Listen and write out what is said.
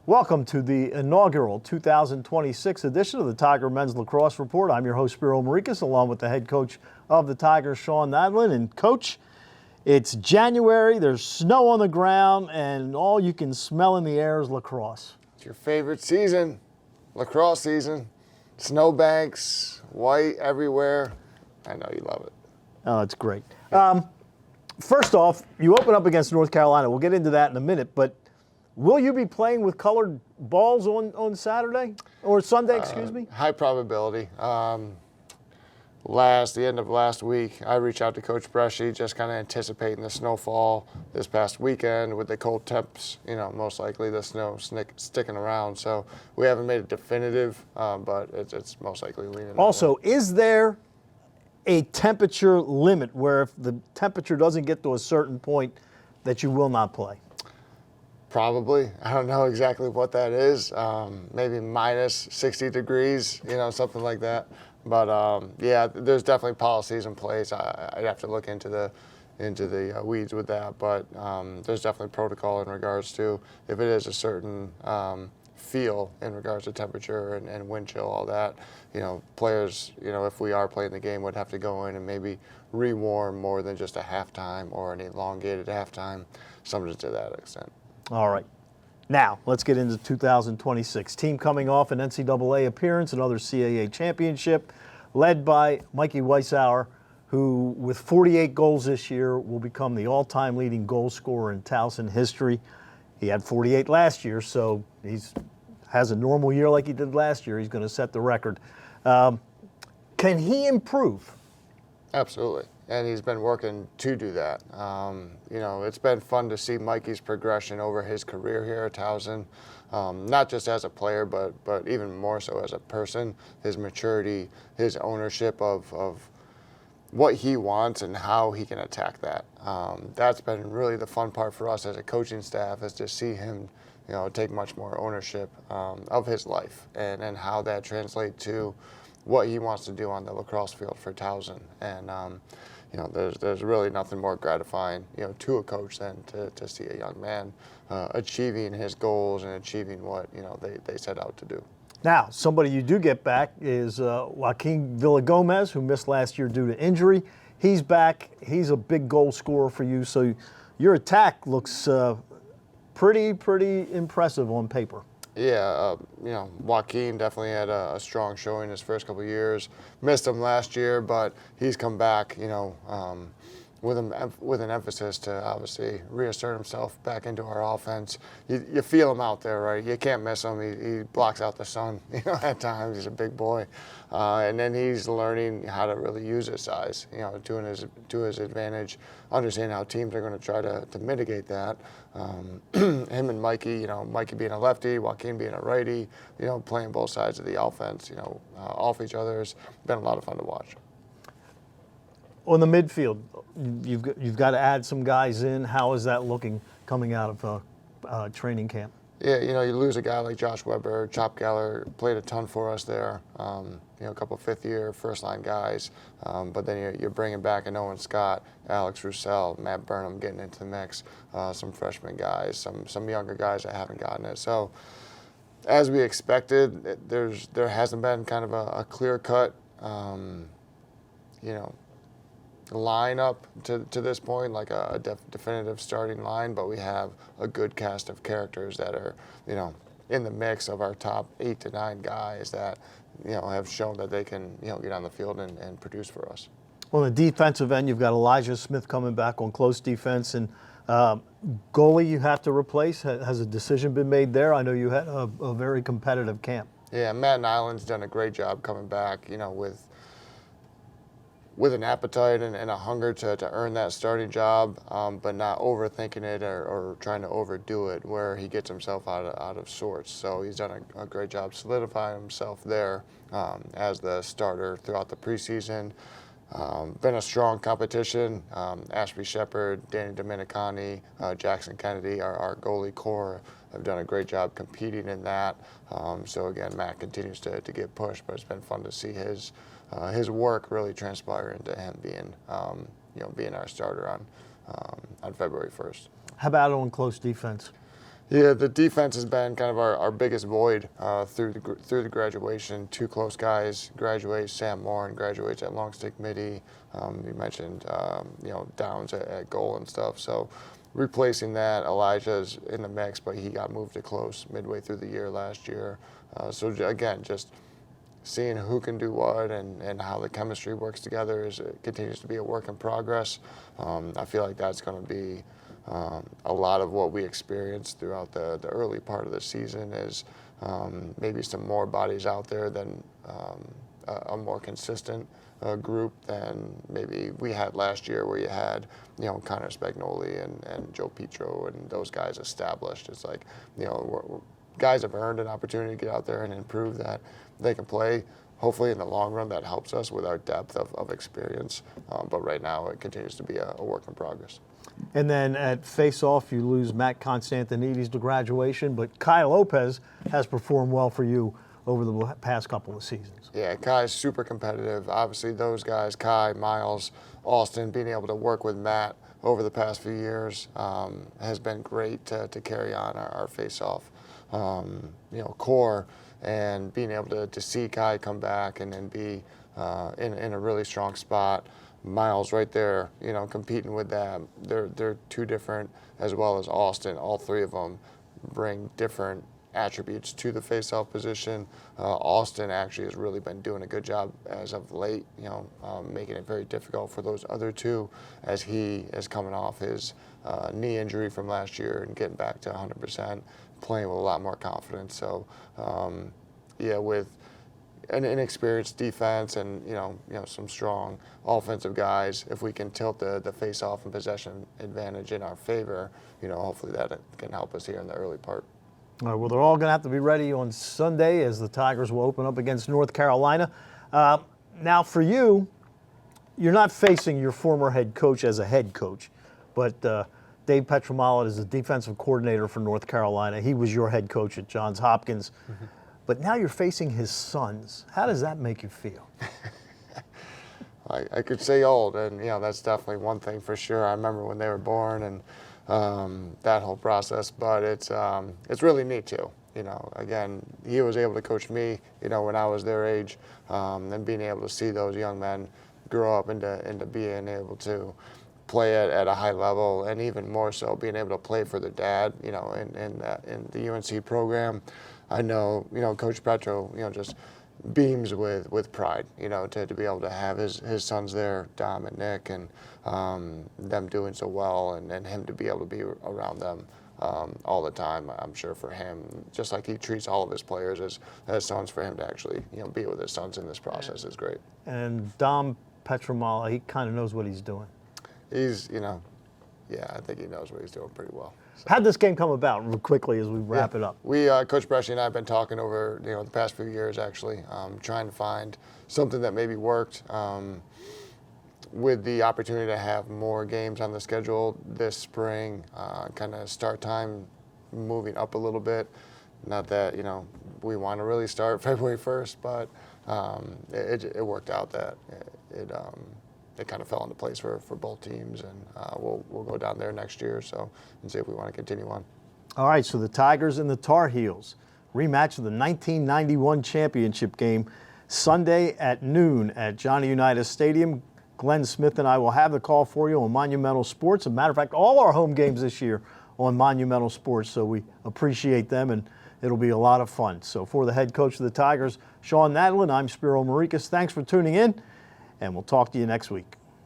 Welcome to the inaugural 2026 edition of the Tiger Men's Lacrosse Report. I'm your host, Spiro Maricas, along with the head coach of the Tigers, Sean Nadlin. And Coach, it's January, there's snow on the ground, and all you can smell in the air is lacrosse. It's your favorite season, lacrosse season. Snowbanks, white everywhere. I know you love it. Oh, it's great. First off, you open up against North Carolina. We'll get into that in a minute, but will you be playing with colored balls on Saturday or Sunday, excuse me? High probability. The end of last week, I reached out to Coach Bresci, just kind of anticipating the snowfall this past weekend with the cold temps, most likely the snow sticking around. So we haven't made it definitive, but it's most likely leaning that Also, way. is there a temperature limit where if the temperature doesn't get to a certain point that you will not play? Probably. I don't know exactly what that is. Maybe minus 60 degrees, something like that. But yeah, there's definitely policies in place. I'd have to look into the weeds with that. But there's definitely protocol in regards to if it is a certain feel in regards to temperature and wind chill, all that. Players, if we are playing the game, would have to go in and maybe rewarm more than just a halftime or an elongated halftime, something to that extent. All right. Now, let's get into 2026. Team coming off an NCAA appearance, another CAA championship, led by Mikey Weissauer, who, with 48 goals this year, will become the all-time leading goal scorer in Towson history. He had 48 last year, so has a normal year like he did last year. He's going to set the record. Can he improve? Absolutely. And he's been working to do that. It's been fun to see Mikey's progression over his career here at Towson, not just as a player, but even more so as a person. His maturity, his ownership of what he wants and how he can attack that. That's been really the fun part for us as a coaching staff, is to see him, take much more ownership of his life and how that translates to what he wants to do on the lacrosse field for Towson. And there's really nothing more gratifying, to a coach than to see a young man achieving his goals and achieving what, they set out to do. Now, somebody you do get back is Joaquin Villagomez, who missed last year due to injury. He's back. He's a big goal scorer for you, so your attack looks pretty impressive on paper. Yeah, Joaquin definitely had a strong showing his first couple of years. Missed him last year, but he's come back, with an emphasis to obviously reassert himself back into our offense. You feel him out there, right? You can't miss him. He blocks out the sun, at times. He's a big boy. And then he's learning how to really use his size, to his advantage, understanding how teams are going to try to mitigate that. Him and Mikey, Mikey being a lefty, Joaquin being a righty, playing both sides of the offense, off each other. It's been a lot of fun to watch. On the midfield, you've got to add some guys in. How is that looking coming out of training camp? Yeah, you lose a guy like Josh Weber. Chop Geller played a ton for us there. A couple fifth-year, first-line guys. But then you're bringing back an Owen Scott, Alex Roussel, Matt Burnham getting into the mix, some freshman guys, some younger guys that haven't gotten it. So, as we expected, there hasn't been kind of a clear-cut, line up to this point, like a definitive starting line, but we have a good cast of characters that are, in the mix of our top 8 to 9 guys that, have shown that they can, get on the field and produce for us. On the defensive end, you've got Elijah Smith coming back on close defense, and goalie you have to replace. Has a decision been made there? I know you had a very competitive camp. Yeah, Matt Nyland's done a great job coming back, with an appetite and a hunger to earn that starting job, but not overthinking it or trying to overdo it where he gets himself out of sorts. So he's done a great job solidifying himself there as the starter throughout the preseason. Been a strong competition. Ashby Shepard, Danny Dominicani, Jackson Kennedy, our goalie core, have done a great job competing in that. So again, Matt continues to get pushed, but it's been fun to see his work really transpire into him being our starter on February 1st. How about on close defense? Yeah, the defense has been kind of our biggest void through the graduation. Two close guys graduate. Sam Morin graduates at long stick midi. You mentioned Downs at goal and stuff. So replacing that, Elijah's in the mix, but he got moved to close midway through the year last year. So again, just seeing who can do what and how the chemistry works together it continues to be a work in progress. I feel like that's going to be a lot of what we experienced throughout the early part of the season is maybe some more bodies out there than a more consistent group than maybe we had last year, where you had Connor Spagnoli and Joe Petro and those guys established. It's like guys have earned an opportunity to get out there and improve that they can play. Hopefully in the long run that helps us with our depth of experience, but right now it continues to be a work in progress. And then at Faceoff, you lose Matt Constantinides to graduation, but Kai Lopez has performed well for you over the past couple of seasons. Yeah, Kai's super competitive. Obviously, those guys, Kai, Miles, Austin, being able to work with Matt over the past few years has been great to carry on our Faceoff core, and being able to see Kai come back and then be in a really strong spot. Miles right there, competing with them. They're two different, as well as Austin. All three of them bring different attributes to the face-off position. Austin actually has really been doing a good job as of late, making it very difficult for those other two as he is coming off his knee injury from last year and getting back to 100%, playing with a lot more confidence. So, with an inexperienced defense and some strong offensive guys, if we can tilt the face-off and possession advantage in our favor, hopefully that can help us here in the early part. All right, well, they're all going to have to be ready on Sunday as the Tigers will open up against North Carolina. Now, for you, you're not facing your former head coach as a head coach, but Dave Petromala is the defensive coordinator for North Carolina. He was your head coach at Johns Hopkins. Mm-hmm. But now you're facing his sons. How does that make you feel? I could say old, and that's definitely one thing for sure. I remember when they were born and that whole process, but it's really neat too. Again, he was able to coach me, when I was their age, and being able to see those young men grow up into being able to play at a high level, and even more so being able to play for their dad, in the UNC program. I know, Coach Petro, just beams with pride, to be able to have his sons there, Dom and Nick, and them doing so well, and him to be able to be around them all the time. I'm sure for him, just like he treats all of his players as sons, for him to actually, be with his sons in this process is great. And Dom Petromala, he kind of knows what he's doing. He's, I think he knows what he's doing pretty well. So. How'd this game come about, real quickly, as we wrap it up? We, Coach Bresci and I have been talking over, the past few years, actually, trying to find something that maybe worked. With the opportunity to have more games on the schedule this spring, kind of start time moving up a little bit. Not that, we want to really start February 1st, but it worked out that it kind of fell into place for both teams, and we'll go down there next year and see if we want to continue on. All right, so the Tigers and the Tar Heels, rematch of the 1991 championship game, Sunday at noon at Johnny Unitas Stadium. Glenn Smith and I will have the call for you on Monumental Sports. As a matter of fact, all our home games this year on Monumental Sports, so we appreciate them, and it'll be a lot of fun. So for the head coach of the Tigers, Sean Nadlin, I'm Spiro Marikas. Thanks for tuning in, and we'll talk to you next week.